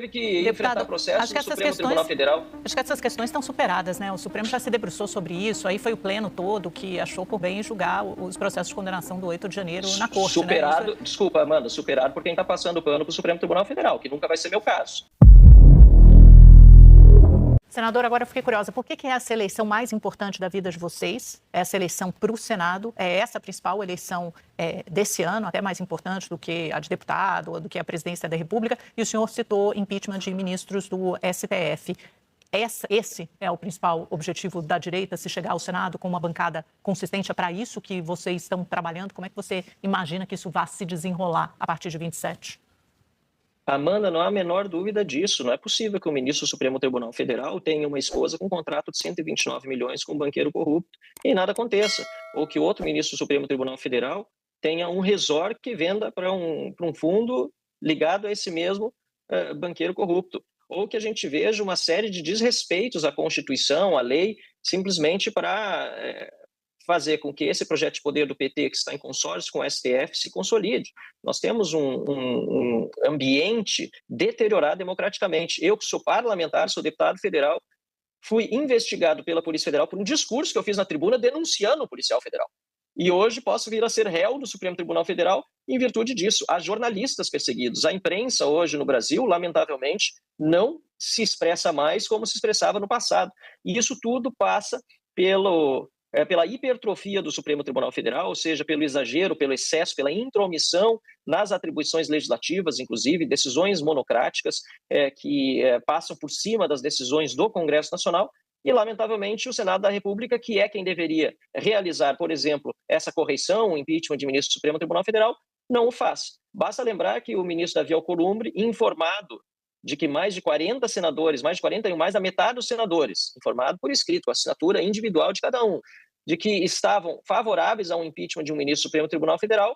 teve que enfrentar processo no Supremo Tribunal Federal. Acho que essas questões estão superadas, né? O Supremo já se debruçou sobre isso, aí foi o pleno todo que achou por bem julgar os processos de condenação do 8 de janeiro na Corte, superado, né? Desculpa, Amanda, superado por quem está passando o pano para o Supremo Tribunal Federal, que nunca vai ser meu caso. Senador, agora eu fiquei curiosa, por que é essa eleição mais importante da vida de vocês? Essa eleição para o Senado, é essa a principal eleição desse ano, até mais importante do que a de deputado ou do que a presidência da República, e o senhor citou impeachment de ministros do STF. Esse é o principal objetivo da direita, se chegar ao Senado com uma bancada consistente? É para isso que vocês estão trabalhando? Como é que você imagina que isso vá se desenrolar a partir de 27? Amanda, não há a menor dúvida disso. Não é possível que o ministro do Supremo Tribunal Federal tenha uma esposa com um contrato de 129 milhões com um banqueiro corrupto e nada aconteça. Ou que outro ministro do Supremo Tribunal Federal tenha um resort que venda para um fundo ligado a esse mesmo banqueiro corrupto. Ou que a gente veja uma série de desrespeitos à Constituição, à lei, simplesmente para fazer com que esse projeto de poder do PT, que está em consórcio com o STF, se consolide. Nós temos um ambiente deteriorado democraticamente. Eu, que sou parlamentar, sou deputado federal, fui investigado pela Polícia Federal por um discurso que eu fiz na tribuna denunciando o policial federal. E hoje posso vir a ser réu do Supremo Tribunal Federal em virtude disso. Há jornalistas perseguidos. A imprensa hoje no Brasil, lamentavelmente, não se expressa mais como se expressava no passado. E isso tudo passa pela hipertrofia do Supremo Tribunal Federal, ou seja, pelo exagero, pelo excesso, pela intromissão nas atribuições legislativas, inclusive decisões monocráticas que passam por cima das decisões do Congresso Nacional. E, lamentavelmente, o Senado da República, que é quem deveria realizar, por exemplo, essa correição, o impeachment de ministro do Supremo Tribunal Federal, não o faz. Basta lembrar que o ministro Davi Alcolumbre, informado de que mais de 40 senadores, mais de 41, mais da metade dos senadores, informado por escrito, com assinatura individual de cada um, de que estavam favoráveis ao impeachment de um ministro do Supremo Tribunal Federal,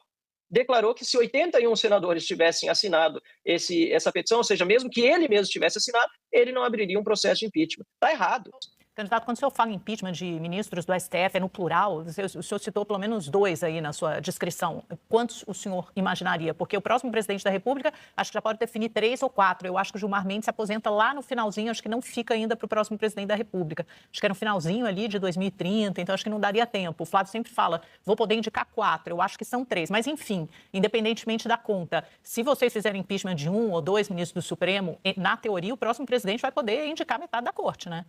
declarou que se 81 senadores tivessem assinado essa petição, ou seja, mesmo que ele mesmo tivesse assinado, ele não abriria um processo de impeachment. Está errado. Candidato, quando o senhor fala em impeachment de ministros do STF, é no plural? O senhor citou pelo menos 2 aí na sua descrição. Quantos o senhor imaginaria? Porque o próximo presidente da República, acho que já pode definir 3 ou 4. Eu acho que o Gilmar Mendes se aposenta lá no finalzinho, acho que não fica ainda para o próximo presidente da República. Acho que era no finalzinho ali de 2030, então acho que não daria tempo. O Flávio sempre fala, vou poder indicar 4, eu acho que são 3. Mas, enfim, independentemente da conta, se vocês fizerem impeachment de 1 ou 2 ministros do Supremo, na teoria, o próximo presidente vai poder indicar metade da corte, né?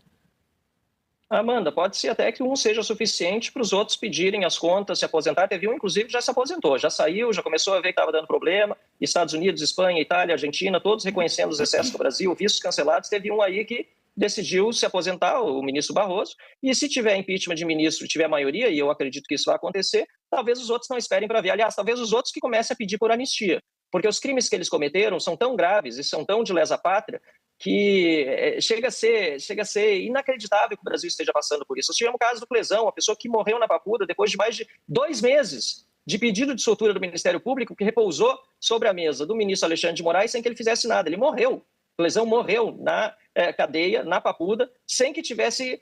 Amanda, pode ser até que um seja suficiente para os outros pedirem as contas, se aposentar. Teve um, inclusive, já se aposentou, já saiu, já começou a ver que estava dando problema. Estados Unidos, Espanha, Itália, Argentina, todos reconhecendo os excessos do Brasil, vistos cancelados. Teve um aí que decidiu se aposentar, o ministro Barroso. E se tiver impeachment de ministro, tiver maioria, e eu acredito que isso vai acontecer, talvez os outros não esperem para ver. Aliás, talvez os outros que comecem a pedir por anistia. Porque os crimes que eles cometeram são tão graves e são tão de lesa pátria que chega a ser inacreditável que o Brasil esteja passando por isso. Nós tivemos o caso do Clesão, uma pessoa que morreu na Papuda depois de mais de 2 meses de pedido de soltura do Ministério Público que repousou sobre a mesa do ministro Alexandre de Moraes sem que ele fizesse nada. Ele morreu. O Clesão morreu na cadeia, na Papuda, sem que tivesse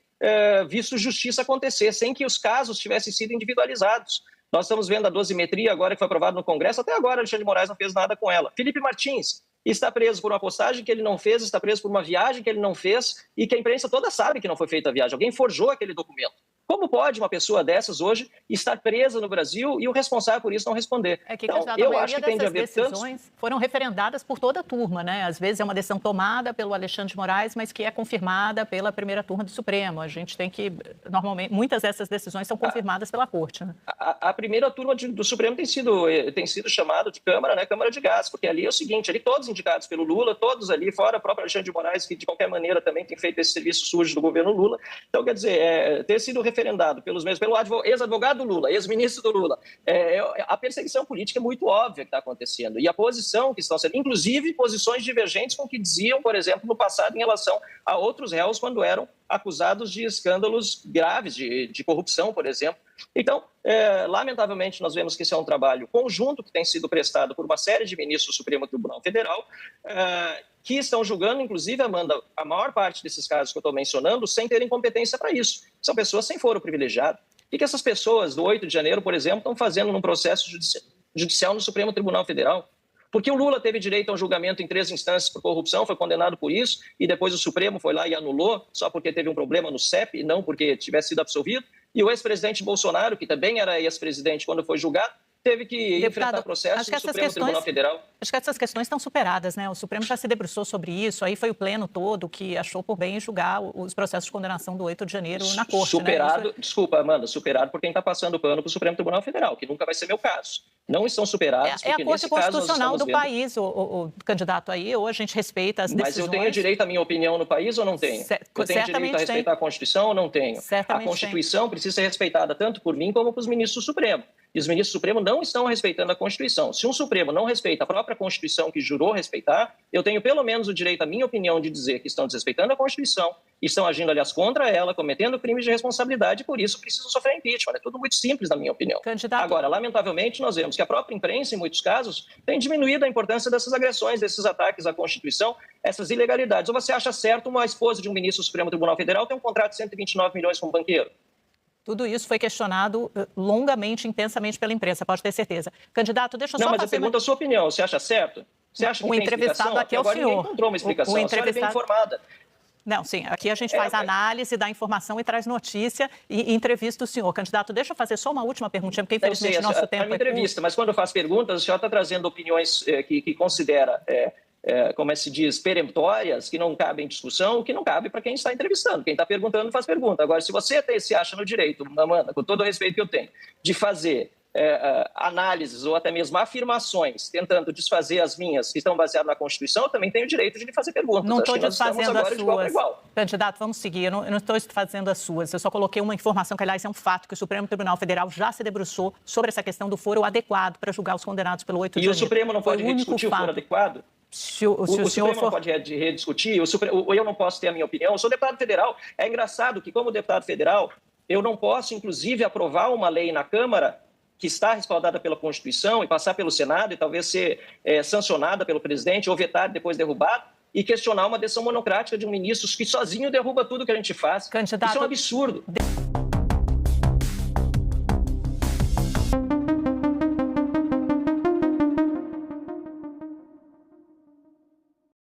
visto justiça acontecer, sem que os casos tivessem sido individualizados. Nós estamos vendo a dosimetria agora que foi aprovada no Congresso, até agora Alexandre de Moraes não fez nada com ela. Felipe Martins está preso por uma postagem que ele não fez, está preso por uma viagem que ele não fez e que a imprensa toda sabe que não foi feita a viagem. Alguém forjou aquele documento. Como pode uma pessoa dessas hoje estar presa no Brasil e o responsável por isso não responder? Então, eu acho que tem de haver decisões foram referendadas por toda a turma, né? Às vezes é uma decisão tomada pelo Alexandre de Moraes, mas que é confirmada pela primeira turma do Supremo. A gente tem que, normalmente, muitas dessas decisões são confirmadas pela Corte, né? A primeira turma do Supremo tem sido chamado de Câmara, né? Câmara de Gás, porque ali é o seguinte, ali todos indicados pelo Lula, todos ali, fora o próprio Alexandre de Moraes, que de qualquer maneira também tem feito esse serviço sujo do governo Lula. Então, quer dizer, ter sido referendado pelo ex-advogado do Lula, ex-ministro do Lula. A perseguição política é muito óbvia que está acontecendo. E a posição que estão sendo, inclusive posições divergentes com o que diziam, por exemplo, no passado em relação a outros réus quando eram acusados de escândalos graves, de corrupção, por exemplo. Então, lamentavelmente, nós vemos que esse é um trabalho conjunto que tem sido prestado por uma série de ministros do Supremo Tribunal Federal, que estão julgando, inclusive, Amanda, a maior parte desses casos que eu estou mencionando, sem terem competência para isso. São pessoas sem foro privilegiado. O que essas pessoas do 8 de janeiro, por exemplo, estão fazendo num processo judicial no Supremo Tribunal Federal? Porque o Lula teve direito a um julgamento em 3 instâncias por corrupção, foi condenado por isso, e depois o Supremo foi lá e anulou, só porque teve um problema no CEP, e não porque tivesse sido absolvido. E o ex-presidente Bolsonaro, que também era ex-presidente quando foi julgado, teve que enfrentar processo no Supremo Tribunal Federal. Acho que essas questões estão superadas, né? O Supremo já se debruçou sobre isso, aí foi o pleno todo que achou por bem julgar os processos de condenação do 8 de janeiro na Corte. Superado, né? Desculpa, Amanda, superado por quem está passando pano para o Supremo Tribunal Federal, que nunca vai ser meu caso. Não estão superados. É a Corte Constitucional do país, o candidato aí, ou a gente respeita as decisões... Mas eu tenho direito à minha opinião no país ou não tenho? Eu tenho direito a respeitar a Constituição ou não tenho? A Constituição precisa ser respeitada tanto por mim como pelos ministros do Supremo. E os ministros do Supremo não estão respeitando a Constituição. Se um Supremo não respeita a própria Constituição que jurou respeitar, eu tenho pelo menos o direito à minha opinião de dizer que estão desrespeitando a Constituição, estão agindo, aliás, contra ela, cometendo crimes de responsabilidade e, por isso, precisam sofrer impeachment. É tudo muito simples, na minha opinião. Agora, lamentavelmente, nós vemos que a própria imprensa, em muitos casos, tem diminuído a importância dessas agressões, desses ataques à Constituição, essas ilegalidades. Ou você acha certo uma esposa de um ministro do Supremo Tribunal Federal ter um contrato de 129 milhões com um banqueiro? Tudo isso foi questionado longamente, intensamente pela imprensa, pode ter certeza. Candidato, deixa eu só fazer... Não, mas eu pergunto a sua opinião. Você acha certo? Você acha que o entrevistado aqui é o senhor. Agora ninguém encontrou uma explicação. A senhora é bem informada. Não, sim, aqui a gente faz análise, dá informação e traz notícia e entrevista o senhor. Candidato, deixa eu fazer só uma última perguntinha, porque infelizmente nosso tempo é entrevista, mas quando eu faço perguntas, o senhor está trazendo opiniões que considera... como se diz, peremptórias, que não cabem em discussão, o que não cabe para quem está entrevistando. Quem está perguntando faz pergunta. Agora, se você se acha no direito, Amanda, com todo o respeito que eu tenho, de fazer análises ou até mesmo afirmações, tentando desfazer as minhas que estão baseadas na Constituição, eu também tenho o direito de lhe fazer perguntas. Não estou desfazendo as suas. Candidato, vamos seguir. Eu não estou desfazendo as suas. Eu só coloquei uma informação que, aliás, é um fato, que o Supremo Tribunal Federal já se debruçou sobre essa questão do foro adequado para julgar os condenados pelo 8 de janeiro. E o Supremo não pode rediscutir o foro adequado? O Supremo não pode rediscutir, eu não posso ter a minha opinião. Eu sou deputado federal. É engraçado que, como deputado federal, eu não posso, inclusive, aprovar uma lei na Câmara que está respaldada pela Constituição e passar pelo Senado e talvez ser sancionada pelo presidente ou vetada e depois derrubada, e questionar uma decisão monocrática de um ministro que sozinho derruba tudo que a gente faz. Candidato... Isso é um absurdo.